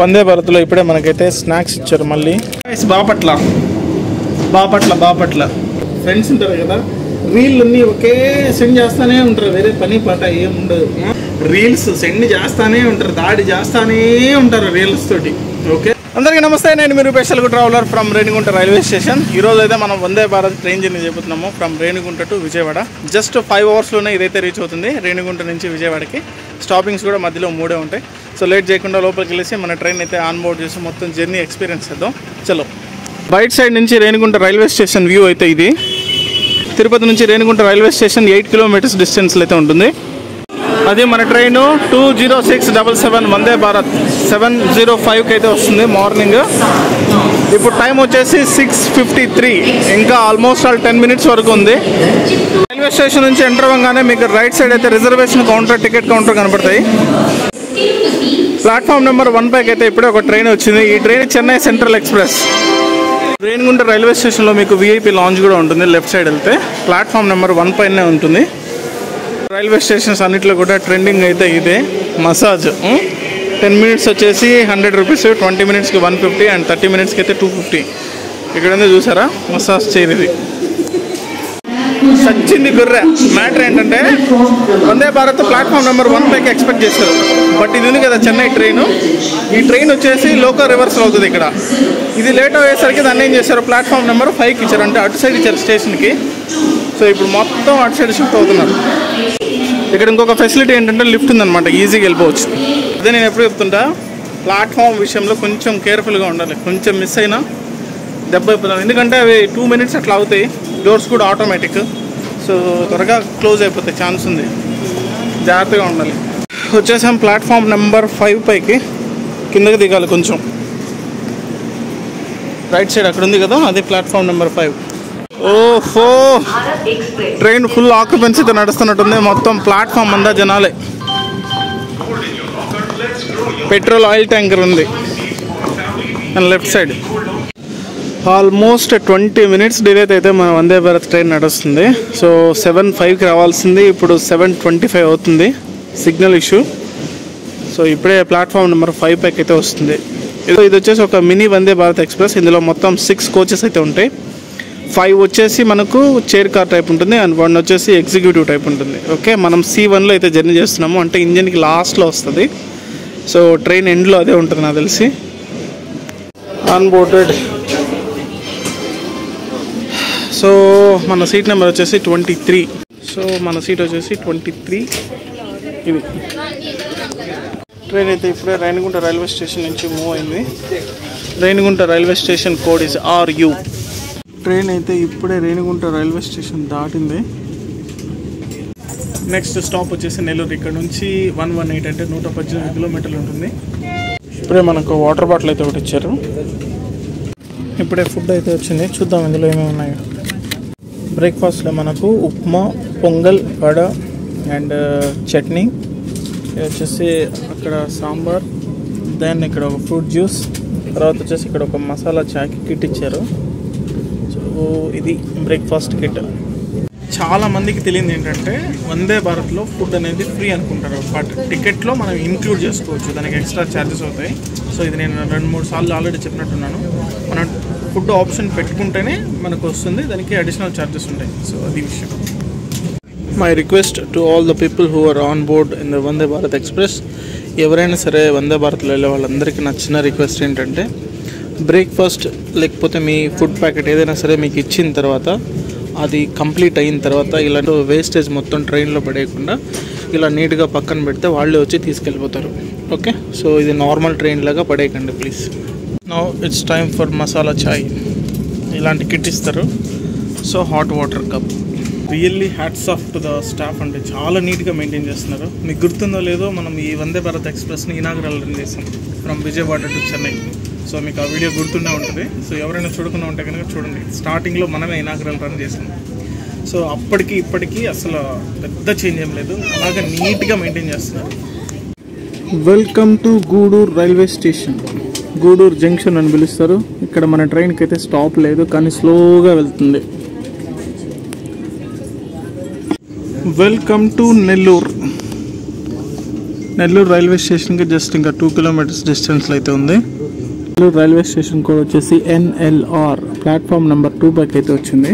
వందే భారత్లో ఇప్పుడే మనకైతే స్నాక్స్ ఇచ్చారు. మళ్ళీ బాపట్ల ఫ్రెండ్స్ ఉంటారు కదా, రీల్ అన్నీ ఒకే సెండ్ చేస్తూనే ఉంటారు, వేరే పని పాట ఏం ఉండదు. రీల్స్ సెండ్ చేస్తూనే ఉంటారు, దాడి చేస్తూనే ఉంటారు రీల్స్ తోటి. ఓకే, అందరికీ నమస్తే. నేను మీరు special traveller from Renigunta railway station. ఈరోజు అయితే మనం వందే భారత్ ట్రైన్ జర్నీ చెబుతున్నాము from Renigunta to Vijayawada. Just 5 అవర్స్లోనే ఇదైతే రీచ్ అవుతుంది రేణిగుంట నుంచి విజయవాడకి. స్టాపింగ్స్ కూడా మధ్యలో 3 ఉంటాయి. సో లేట్ చేయకుండా లోపలికి వెళ్ళేసి మన ట్రైన్ అయితే ఆన్ బోర్డ్ చేసి మొత్తం జర్నీ ఎక్స్పీరియన్స్ చేద్దాం. చలో, రైట్ సైడ్ నుంచి రేణిగుంట రైల్వే స్టేషన్ వ్యూ అయితే ఇది. తిరుపతి నుంచి రేణిగుంట రైల్వే స్టేషన్ 8 కిలోమీటర్స్ డిస్టెన్స్లో అయితే ఉంటుంది. అదే మన ట్రైను 20677 వందే భారత్ 7:05కి అయితే వస్తుంది మార్నింగ్. ఇప్పుడు టైం వచ్చేసి 6:53, ఇంకా ఆల్మోస్ట్ 10 మినిట్స్ వరకు ఉంది. రైల్వే స్టేషన్ నుంచి ఎంటర్ అవ్వగానే మీకు రైట్ సైడ్ అయితే రిజర్వేషన్ కౌంటర్, టికెట్ కౌంటర్ కనపడతాయి. ప్లాట్ఫామ్ నెంబర్ 1 పైకి అయితే ఇప్పుడే ఒక ట్రైన్ వచ్చింది. ఈ train Chennai central express. Renigunta railway స్టేషన్లో మీకు విఐపి లాంజ్ కూడా ఉంటుంది. లెఫ్ట్ సైడ్ వెళ్తే ప్లాట్ఫామ్ నెంబర్ 1 పైనే ఉంటుంది. రైల్వే స్టేషన్స్ అన్నిట్లో కూడా ట్రెండింగ్ అయితే ఇదే మసాజ్. 10 మినిట్స్ వచ్చేసి 100 రూపీస్, 20 మినిట్స్కి 150 అండ్ 30 మినిట్స్కి అయితే 250. ఇక్కడ చూసారా మసాజ్ చైర్. ఇది సచ్చింది గుర్రె. మ్యాటర్ ఏంటంటే వందే భారత్ ప్లాట్ఫామ్ నెంబర్ 1 పైకి ఎక్స్పెక్ట్ చేశారు, బట్ ఇది ఉంది కదా చెన్నై ట్రైన్. ఈ ట్రైన్ వచ్చేసి లోకల్ రివర్సల్ అవుతుంది ఇక్కడ. ఇది లేట్ అయ్యేసరికి దాన్ని ఏం చేశారు, ప్లాట్ఫామ్ నెంబర్ 5కి ఇచ్చారు, అంటే అటు సైడ్ ఇచ్చారు స్టేషన్కి. సో ఇప్పుడు మొత్తం అటు సైడ్ షిఫ్ట్ అవుతున్నారు. ఇక్కడ ఇంకొక ఫెసిలిటీ ఏంటంటే లిఫ్ట్ ఉందన్నమాట, ఈజీగా వెళ్ళిపోవచ్చు. అదే నేను ఎప్పుడు చెప్తుంటా, ప్లాట్ఫామ్ విషయంలో కొంచెం కేర్ఫుల్గా ఉండాలి. కొంచెం మిస్ అయినా దెబ్బ అయిపోతాం, ఎందుకంటే అవి 2 మినిట్స్ అట్లా అవుతాయి. డోర్స్ కూడా ఆటోమేటిక్, సో త్వరగా క్లోజ్ అయిపోతాయి, ఛాన్స్ ఉంది. జాగ్రత్తగా ఉండాలి. వచ్చేసాం ప్లాట్ఫామ్ నెంబర్ 5 పైకి. కిందకి దిగాలి కొంచెం. రైట్ సైడ్ అక్కడ ఉంది కదా, అదే ప్లాట్ఫామ్ నెంబర్ 5. ఓహో, ట్రైన్ ఫుల్ ఆక్యుపెన్సీతో నడుస్తున్నట్టుంది. మొత్తం ప్లాట్ఫామ్ అంతా జనాలే. పెట్రోల్ ఆయిల్ ట్యాంకర్ ఉంది and left side. Almost 20 minutes delay అయితే మన వందే భారత్ ట్రైన్ నడుస్తుంది. సో 7:05కి రావాల్సింది, ఇప్పుడు 7:25 అవుతుంది. Signal issue. సో ఇప్పుడే ప్లాట్ఫామ్ నెంబర్ 5 పైకి అయితే వస్తుంది. ఇది వచ్చేసి ఒక మినీ వందే భారత్ ఎక్స్ప్రెస్. ఇందులో మొత్తం 6 కోచెస్ అయితే ఉంటాయి. 5 వచ్చేసి మనకు చైర్ కార్ టైప్ ఉంటుంది అండ్ 1 వచ్చేసి ఎగ్జిక్యూటివ్ టైప్ ఉంటుంది. ఓకే, మనం C1లో అయితే జర్నీ చేస్తున్నాము, అంటే ఇంజన్కి లాస్ట్లో వస్తుంది. సో ట్రైన్ ఎండ్లో అదే ఉంటుంది నాకు తెలిసి. అన్బోర్డెడ్. సో మన సీట్ నెంబర్ వచ్చేసి 23. సో మన సీట్ వచ్చేసి 23. ఇది ట్రైన్ అయితే ఇప్పుడే రేణిగుంట రైల్వే స్టేషన్ నుంచి మూవ్ అయింది. Renigunta railway station code is RU. Train అయితే ఇప్పుడే రేణిగుంట రైల్వే స్టేషన్ దాటింది. నెక్స్ట్ స్టాప్ వచ్చేసి నెల్లూరు. ఇక్కడ నుంచి 118 అంటే 118 కిలోమీటర్లు ఉంటుంది. ఇప్పుడే మనకు వాటర్ బాటిల్ అయితే ఒకటి ఇచ్చారు. ఇప్పుడే ఫుడ్ అయితే వచ్చింది, చూద్దాం ఇందులో ఏమేమి ఉన్నాయో. బ్రేక్ఫాస్ట్లో మనకు ఉప్మా, పొంగల్, వడ అండ్ చట్నీ. ఇది వచ్చేసి అక్కడ సాంబార్, దెన్ ఇక్కడ ఒక ఫ్రూట్ జ్యూస్, తర్వాత వచ్చేసి ఇక్కడ ఒక మసాలా చాయ్ కిట్ ఇచ్చారు. సో ఇది బ్రేక్ఫాస్ట్ కిట్. చాలా మందికి తెలియదు ఏంటంటే వందే భారత్లో ఫుడ్ అనేది ఫ్రీ అనుకుంటారు, బట్ టికెట్లో మనం ఇంక్లూడ్ చేసుకోవచ్చు, దానికి ఎక్స్ట్రా ఛార్జెస్ అవుతాయి. సో ఇది నేను 2-3 సార్లు ఆల్రెడీ చెప్పినట్టున్నాను. మనం ఫుడ్ ఆప్షన్ పెట్టుకుంటేనే మనకు వస్తుంది, దానికి అడిషనల్ ఛార్జెస్ ఉంటాయి. సో అది విషయం. My request to all the people who are on board in the Vande Bharat express. ఎవరైనా సరే వందే భారత్లో వెళ్ళే వాళ్ళందరికీ నా చిన్న రిక్వెస్ట్ ఏంటంటే, బ్రేక్ఫాస్ట్ లేకపోతే మీ ఫుడ్ ప్యాకెట్ ఏదైనా సరే మీకు ఇచ్చిన తర్వాత, అది కంప్లీట్ అయిన తర్వాత ఇలాంటి వేస్టేజ్ మొత్తం ట్రైన్లో పడేయకుండా ఇలా నీట్గా పక్కన పెడితే వాళ్ళే వచ్చి తీసుకెళ్ళిపోతారు. ఓకే, సో ఇది నార్మల్ ట్రైన్ లాగా పడేయకండి please. Now it's time for masala chai. ఇలాంటి కిట్ ఇస్తారు. So hot water cup. Really hats off to the staff, అంటే చాలా నీట్గా మెయింటైన్ చేస్తున్నారు. మీకు గుర్తుందో లేదో, మనం ఈ వందే భారత్ ఎక్స్ప్రెస్ని ఇనాగ్రల్ రన్ చేసాం from Vijayawada to Chennai. So మీకు ఆ వీడియో గుర్తుండే ఉంటుంది. సో ఎవరైనా చూడకుండా ఉంటే కనుక చూడండి. స్టార్టింగ్లో మనమే ఇనాగ్రల్ రన్ చేసాం. సో అప్పటికి ఇప్పటికీ అసలు పెద్ద చేంజ్ ఏం లేదు, అలాగే నీట్గా మెయింటైన్ చేస్తున్నారు. Welcome to Gudur railway station. Gudur junction అని పిలుస్తారు. ఇక్కడ మన ట్రైన్కి అయితే స్టాప్ లేదు, కానీ స్లోగా వెళ్తుంది. Welcome to Nellore. Nellore railway స్టేషన్కి జస్ట్ ఇంకా 2 కిలోమీటర్స్ డిస్టెన్స్లో అయితే ఉంది. నెల్లూరు రైల్వే స్టేషన్ కోడ్ వచ్చేసి NLR. ప్లాట్ఫామ్ నెంబర్ 2 పైకి అయితే వచ్చింది.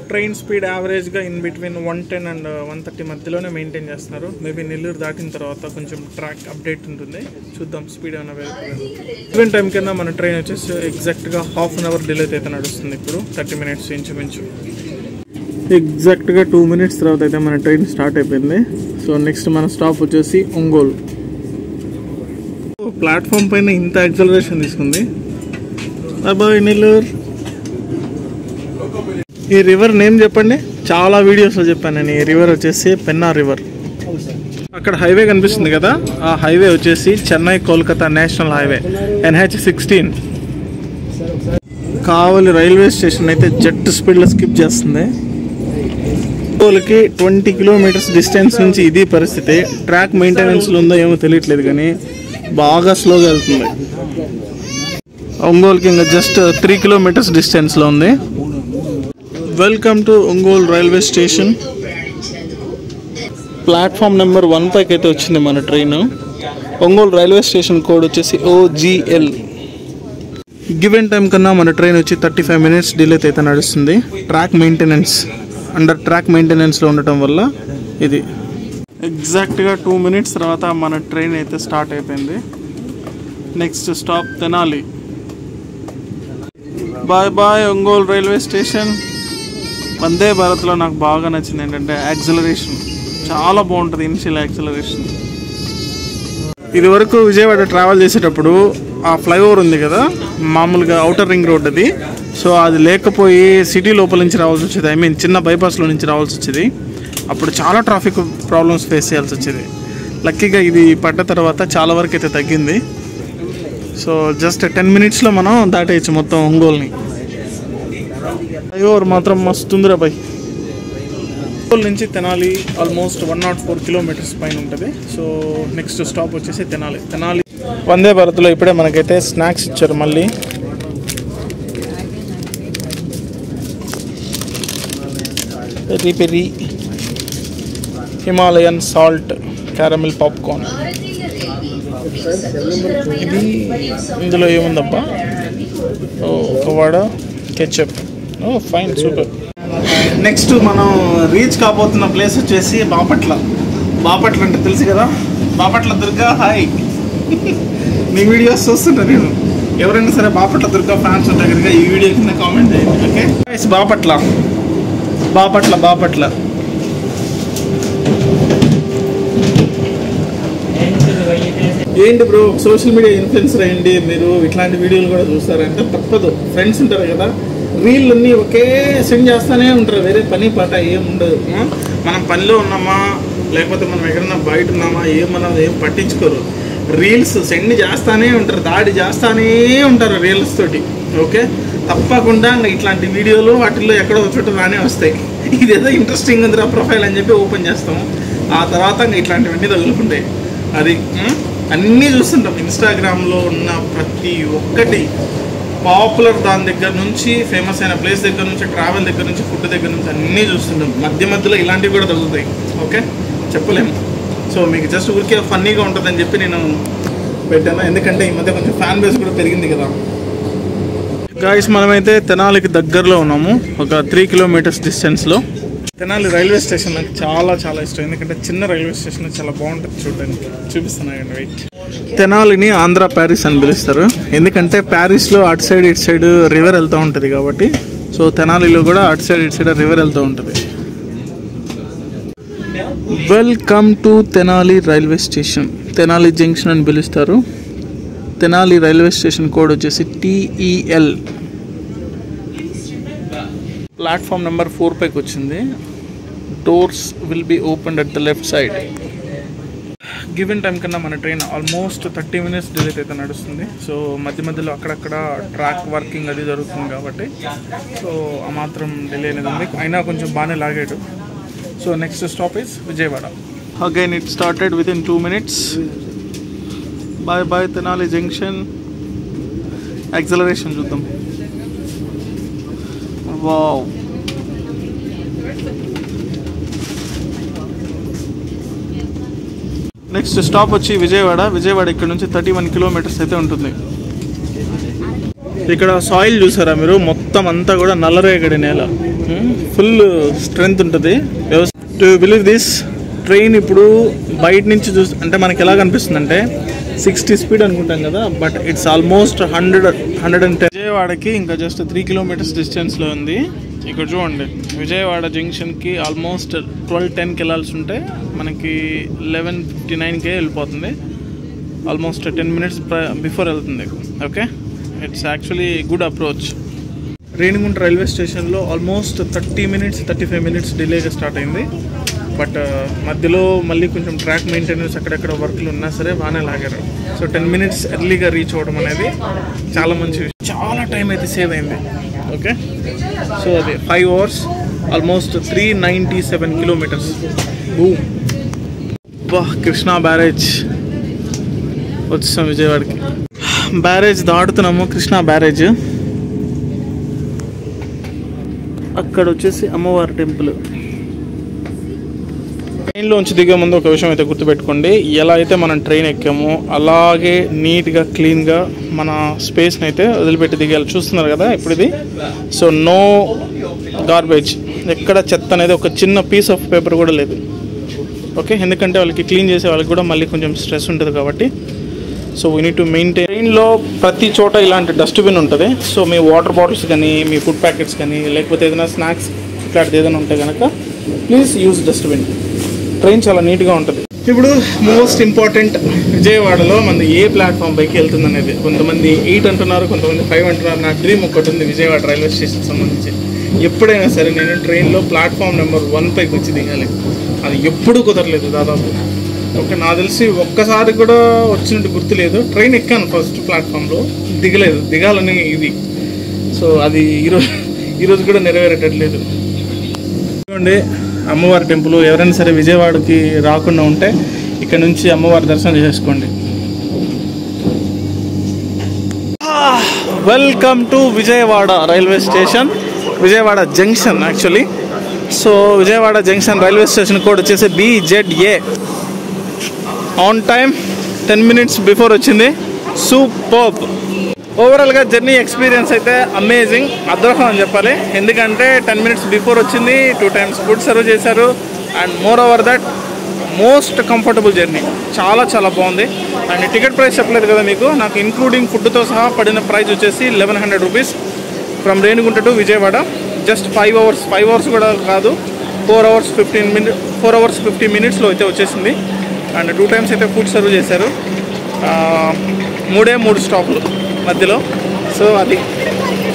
ట్రైన్ స్పీడ్ యావరేజ్గా ఇన్ బిట్వీన్ 110 and 130 మధ్యలోనే మెయింటైన్ చేస్తున్నారు. మేబీ నెల్లూరు దాటిన తర్వాత కొంచెం ట్రాక్ అప్డేట్ ఉంటుంది, చూద్దాం స్పీడ్ ఏమైనా పెరుగుతుంది. ఈవెన్ టైం కింద మన ట్రైన్ వచ్చేసి ఎగ్జాక్ట్గా ½ an hour డిలే అయితే నడుస్తుంది. ఇప్పుడు 30 minutes ఇంచుమించు. ఎగ్జాక్ట్గా 2 minutes తర్వాత అయితే మన ట్రైన్ స్టార్ట్ అయిపోయింది. సో నెక్స్ట్ మన స్టాప్ వచ్చేసి ఒంగోలు. ప్లాట్ఫామ్ పైన ఇంత యాక్సలరేషన్ తీసుకుంది. అబ్బాయి నెల్లూరు. ఈ రివర్ నేమ్ చెప్పండి. చాలా వీడియోస్లో చెప్పాను నేను. ఈ రివర్ వచ్చేసి పెన్నా రివర్. అక్కడ హైవే కనిపిస్తుంది కదా, ఆ హైవే వచ్చేసి Chennai Kolkata national highway NH16. కావలి రైల్వే స్టేషన్ అయితే జెట్ స్పీడ్లో స్కిప్ చేస్తుంది. ఒంగోలుకి 20 kilometers డిస్టెన్స్ నుంచి ఇది పరిస్థితి. ట్రాక్ మెయింటెనెన్స్లో ఉందో ఏమో తెలియట్లేదు కానీ బాగా స్లోగా వెళ్తుంది. ఒంగోలుకి ఇంకా జస్ట్ 3 kilometers డిస్టెన్స్లో ఉంది. Welcome to Ongole railway station. Platform number 1 పైకి అయితే వచ్చింది మన train. Ongole railway station code వచ్చేసి OGL. గివెన్ టైం కన్నా మన ట్రైన్ వచ్చి 35 minutes డిలే అయితే నడుస్తుంది. ట్రాక్ మెయింటెనెన్స్, అండర్ ట్రాక్ మెయింటెనెన్స్లో ఉండటం వల్ల ఇది. ఎగ్జాక్ట్గా 2 minutes తర్వాత మన ట్రైన్ అయితే స్టార్ట్ అయిపోయింది. Next stop Tenali. Bye bye Ongole railway station. Vande భారత్లో నాకు బాగా నచ్చింది ఏంటంటే యాక్సిలరేషన్ చాలా బాగుంటుంది. Initial acceleration. ఇది వరకు విజయవాడ ట్రావెల్ చేసేటప్పుడు ఆ ఫ్లైఓవర్ ఉంది కదా, మామూలుగా అవుటర్ రింగ్ రోడ్ అది. సో అది లేకపోయి సిటీ లోపల నుంచి రావాల్సి వచ్చేది. ఐ మీన్ చిన్న బైపాస్లో నుంచి రావాల్సి వచ్చేది. అప్పుడు చాలా ట్రాఫిక్ ప్రాబ్లమ్స్ ఫేస్ చేయాల్సి వచ్చేది. లక్కీగా ఇది పడ్డ తర్వాత చాలా వరకు అయితే తగ్గింది. సో జస్ట్ 10 minutesలో మనం దాటేయచ్చు మొత్తం ఒంగోలుని. ఫ్లైఓవర్ మాత్రం మస్తు ఉందిరా బై. ఒంగోలు నుంచి తెనాలి ఆల్మోస్ట్ 104 kilometers పైన ఉంటుంది. సో నెక్స్ట్ స్టాప్ వచ్చేసి తెనాలి. తెనాలి వందే భారత్లో ఇప్పుడే మనకైతే స్నాక్స్ ఇచ్చారు. మళ్ళీ peri peri Himalayan salt caramel popcorn. ఇది ఇందులో ఏముందబ్బా? ఒక vada, ketchup. Fine, super. Next మనం రీచ్ కాబోతున్న ప్లేస్ వచ్చేసి బాపట్ల. బాపట్ల అంటే తెలుసు కదా, బాపట్ల దుర్గా. హాయ్, మీ వీడియోస్ చూస్తుంటా నేను. ఎవరైనా సరే బాపట్ల దుర్గా ఫ్యాన్స్ ఉంటే కనుక ఈ వీడియో కింద కామెంట్ చేయండి. ఓకే, బాపట్ల బాపట్ల బాపట్ల. ఏంటి బ్రో, సోషల్ మీడియా ఇన్ఫ్లుయెన్సర్ అయ్యండి మీరు, ఇట్లాంటి వీడియోలు కూడా చూస్తారంటే తప్పదు. ఫ్రెండ్స్ ఉంటారు కదా, రీల్ అన్నీ ఒకే సెండ్ చేస్తూనే ఉంటారు. వేరే పని పాట ఏం ఉండదు. మనం పనిలో ఉన్నామా లేకపోతే మనం ఎక్కడన్నా బయట ఉన్నామా ఏం పట్టించుకోరు. రీల్స్ సెండ్ చేస్తూనే ఉంటారు, దాడి చేస్తూనే ఉంటారు రీల్స్ తోటి. ఓకే, తప్పకుండా ఇంకా ఇట్లాంటి వీడియోలు వాటిల్లో ఎక్కడో చోట రానే వస్తాయి. ఇదేదో ఇంట్రెస్టింగ్ ఉందిరా ప్రొఫైల్ అని చెప్పి ఓపెన్ చేస్తాము. ఆ తర్వాత ఇంకా ఇట్లాంటివన్నీ తగులుకుంటాయి. అది అన్నీ చూస్తుంటాం. ఇన్స్టాగ్రామ్లో ఉన్న ప్రతి ఒక్కటి పాపులర్ దాని దగ్గర నుంచి, ఫేమస్ అయిన ప్లేస్ దగ్గర నుంచి, ట్రావెల్ దగ్గర నుంచి, ఫుడ్ దగ్గర నుంచి అన్నీ చూస్తుంటాం. మధ్యలో ఇలాంటివి కూడా తగులుతాయి. ఓకే, చెప్పలేము. సో మీకు జస్ట్ ఊరికే ఫన్నీగా ఉంటుందని చెప్పి నేను పెట్టాను. ఎందుకంటే ఈ మధ్య కొంచెం ఫ్యాన్ బేస్ కూడా పెరిగింది కదా. గాయస్, మనమైతే తెనాలికి దగ్గరలో ఉన్నాము, ఒక 3 kilometers డిస్టెన్స్లో. తెనాలి రైల్వే స్టేషన్ నాకు చాలా చాలా ఇష్టం. ఎందుకంటే చిన్న రైల్వే స్టేషన్ చాలా బాగుంటుంది చూడడానికి. చూపిస్తున్నాయండి, వెయిట్. తెనాలిని ఆంధ్ర ప్యారిస్ అని పిలుస్తారు. ఎందుకంటే ప్యారిస్లో అటు సైడ్ ఇటు సైడ్ రివర్ వెళ్తూ ఉంటుంది కాబట్టి. సో తెనాలిలో కూడా అటు సైడ్ ఇటు సైడ్ రివర్ వెళ్తూ ఉంటుంది. Welcome to Tenali railway station. Tenali junction అని పిలుస్తారు. తెనాలి రైల్వే స్టేషన్ కోడ్ వచ్చేసి TEL. ప్లాట్ఫామ్ నెంబర్ 4 పైకి వచ్చింది. Doors will be opened at the left side. Given time కన్నా మన ట్రైన్ ఆల్మోస్ట్ 30 minutes డిలే అయితే నడుస్తుంది. సో మధ్యలో అక్కడక్కడ ట్రాక్ వర్కింగ్ అది జరుగుతుంది కాబట్టి సో ఆ మాత్రం డిలే అనేది ఉంది. అయినా కొంచెం బాగానే లాగాడు. So next stop is Vijayawada. Again it started with in 2 minutes. Bye bye Tenali junction. Acceleration చూద్దాం. వావ్, నెక్స్ట్ స్టాప్ వచ్చి విజయవాడ ఇక్కడ నుంచి 31 కిలోమీటర్స్ అయితే ఉంటుంది. ఇక్కడ సాయిల్ చూసారా మీరు, మొత్తం అంతా కూడా నల్లరేగడి నేల, ఫుల్ స్ట్రెంగ్త్ ఉంటుంది. టు బిలీవ్ దిస్, ట్రైన్ ఇప్పుడు బయట నుంచి అంటే మనకి ఎలా కనిపిస్తుంది అంటే 60 స్పీడ్ అనుకుంటాం కదా, బట్ ఇట్స్ ఆల్మోస్ట్ 110. విజయవాడకి ఇంకా జస్ట్ 3 కిలోమీటర్స్ డిస్టెన్స్లో ఉంది. ఇక్కడ చూడండి, విజయవాడ జంక్షన్కి ఆల్మోస్ట్ 12:10కి వెళ్ళాల్సి ఉంటే మనకి 11:59కే వెళ్ళిపోతుంది. ఆల్మోస్ట్ 10 మినిట్స్ బిఫోర్ వెళ్తుంది. Okay, it's actually good approach. Renigunta railway స్టేషన్లో ఆల్మోస్ట్ 35 మినిట్స్ డిలేగా స్టార్ట్ అయింది. బట్ మధ్యలో మళ్ళీ కొంచెం ట్రాక్ మెయింటెనెన్స్ అక్కడెక్కడ వర్క్లు ఉన్నా సరే బాగానే లాగారు. సో 10 మినిట్స్ ఎర్లీగా రీచ్ అవ్వడం అనేది చాలా మంచి విషయం. చాలా టైం అయితే సేవ్ అయింది. ఓకే, సో అది 5 hours, almost 397 kilometres. Krishna barrage వచ్చాం విజయవాడకి. బ్యారేజ్ దాటుతున్నాము, కృష్ణా బ్యారేజ్. అక్కడ వచ్చేసి అమ్మవారి టెంపుల్. ట్రైన్లోంచి దిగే ముందు ఒక విషయం అయితే గుర్తుపెట్టుకోండి, ఎలా అయితే మనం ట్రైన్ ఎక్కామో అలాగే నీట్గా క్లీన్గా మన స్పేస్ని అయితే వదిలిపెట్టి దిగాలి. చూస్తున్నారు కదా ఇప్పుడు ఇది. సో నో గార్బేజ్, ఎక్కడ చెత్త అనేది ఒక చిన్న పీస్ ఆఫ్ పేపర్ కూడా లేదు. ఓకే, ఎందుకంటే వాళ్ళకి క్లీన్ చేసే వాళ్ళకి కూడా మళ్ళీ కొంచెం స్ట్రెస్ ఉంటుంది కాబట్టి. So we need to maintain. ట్రైన్లో ప్రతి చోట ఇలాంటి డస్ట్బిన్ ఉంటుంది. సో మీ వాటర్ బాటిల్స్ కానీ, మీ ఫుడ్ ప్యాకెట్స్ కానీ, లేకపోతే ఏదైనా స్నాక్స్ ఇట్లాంటిది ఏదైనా ఉంటే కనుక ప్లీజ్ యూజ్ డస్ట్బిన్. ట్రైన్ చాలా నీట్గా ఉంటుంది. ఇప్పుడు మోస్ట్ ఇంపార్టెంట్, విజయవాడలో మనది ఏ ప్లాట్ఫామ్ పైకి వెళ్తుంది అనేది. కొంతమంది 8 అంటున్నారు, కొంతమంది 5 అంటున్నారు. నా డ్రీమ్ ఒకటి ఉంది విజయవాడ రైల్వే స్టేషన్కి సంబంధించి. ఎప్పుడైనా సరే నేను ట్రైన్లో ప్లాట్ఫామ్ నెంబర్ 1 పైకి వచ్చి దిగాలి. అది ఎప్పుడూ కుదరలేదు దాదాపు. ఓకే, నాకు తెలిసి ఒక్కసారి కూడా వచ్చినట్టు గుర్తులేదు. ట్రైన్ ఎక్కాను ఫస్ట్ ప్లాట్ఫామ్లో, దిగాలని ఇది. సో అది ఈరోజు కూడా నెరవేరేటట్లేదు. చూడండి, అమ్మవారి టెంపుల్. ఎవరైనా సరే విజయవాడకి రాకుండా ఉంటే ఇక్కడ నుంచి అమ్మవారి దర్శనం చేసుకోండి. Welcome to Vijayawada railway station, Vijayawada junction actually. So Vijayawada junction railway station code వచ్చేసి BZA. On time 10 minutes before వచ్చింది. సూపర్బ్. ఓవరాల్గా జర్నీ ఎక్స్పీరియన్స్ అయితే అమేజింగ్, అద్భుతం అని చెప్పాలి. ఎందుకంటే 10 మినిట్స్ బిఫోర్ వచ్చింది, 2 times ఫుడ్ సర్వ్ చేశారు, and more over that most comfortable journey. చాలా చాలా బాగుంది. అండ్ టికెట్ ప్రైస్ చెప్పలేదు కదా మీకు, నాకు ఇంక్లూడింగ్ ఫుడ్తో సహా పడిన ప్రైస్ వచ్చేసి 1100 rupees from Renigunta to Vijayawada. Just 5 hours కూడా కాదు, 4 hours 50 మినిట్స్లో అయితే వచ్చేసింది. అండ్ 2 times అయితే ఫుడ్ సర్వ్ చేశారు. 3 స్టాపులు మధ్యలో. సో అది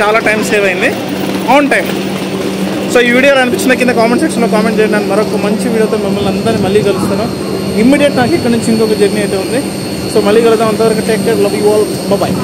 చాలా టైం సేవ్ అయింది, ఆన్ టైం. సో ఈ వీడియో అనిపించిన కింద కామెంట్ సెక్షన్లో కామెంట్ చేయండి. నేను మరొక మంచి వీడియోతో మిమ్మల్ని అందరినీ మళ్ళీ కలుస్తాను. ఇమ్మీడియట్ నాకు ఇక్కడ నుంచి ఇంకొక జర్నీ అయితే ఉంది. సో మళ్ళీ కలుద్దాం. అంతవరకు take care, love you all, bye.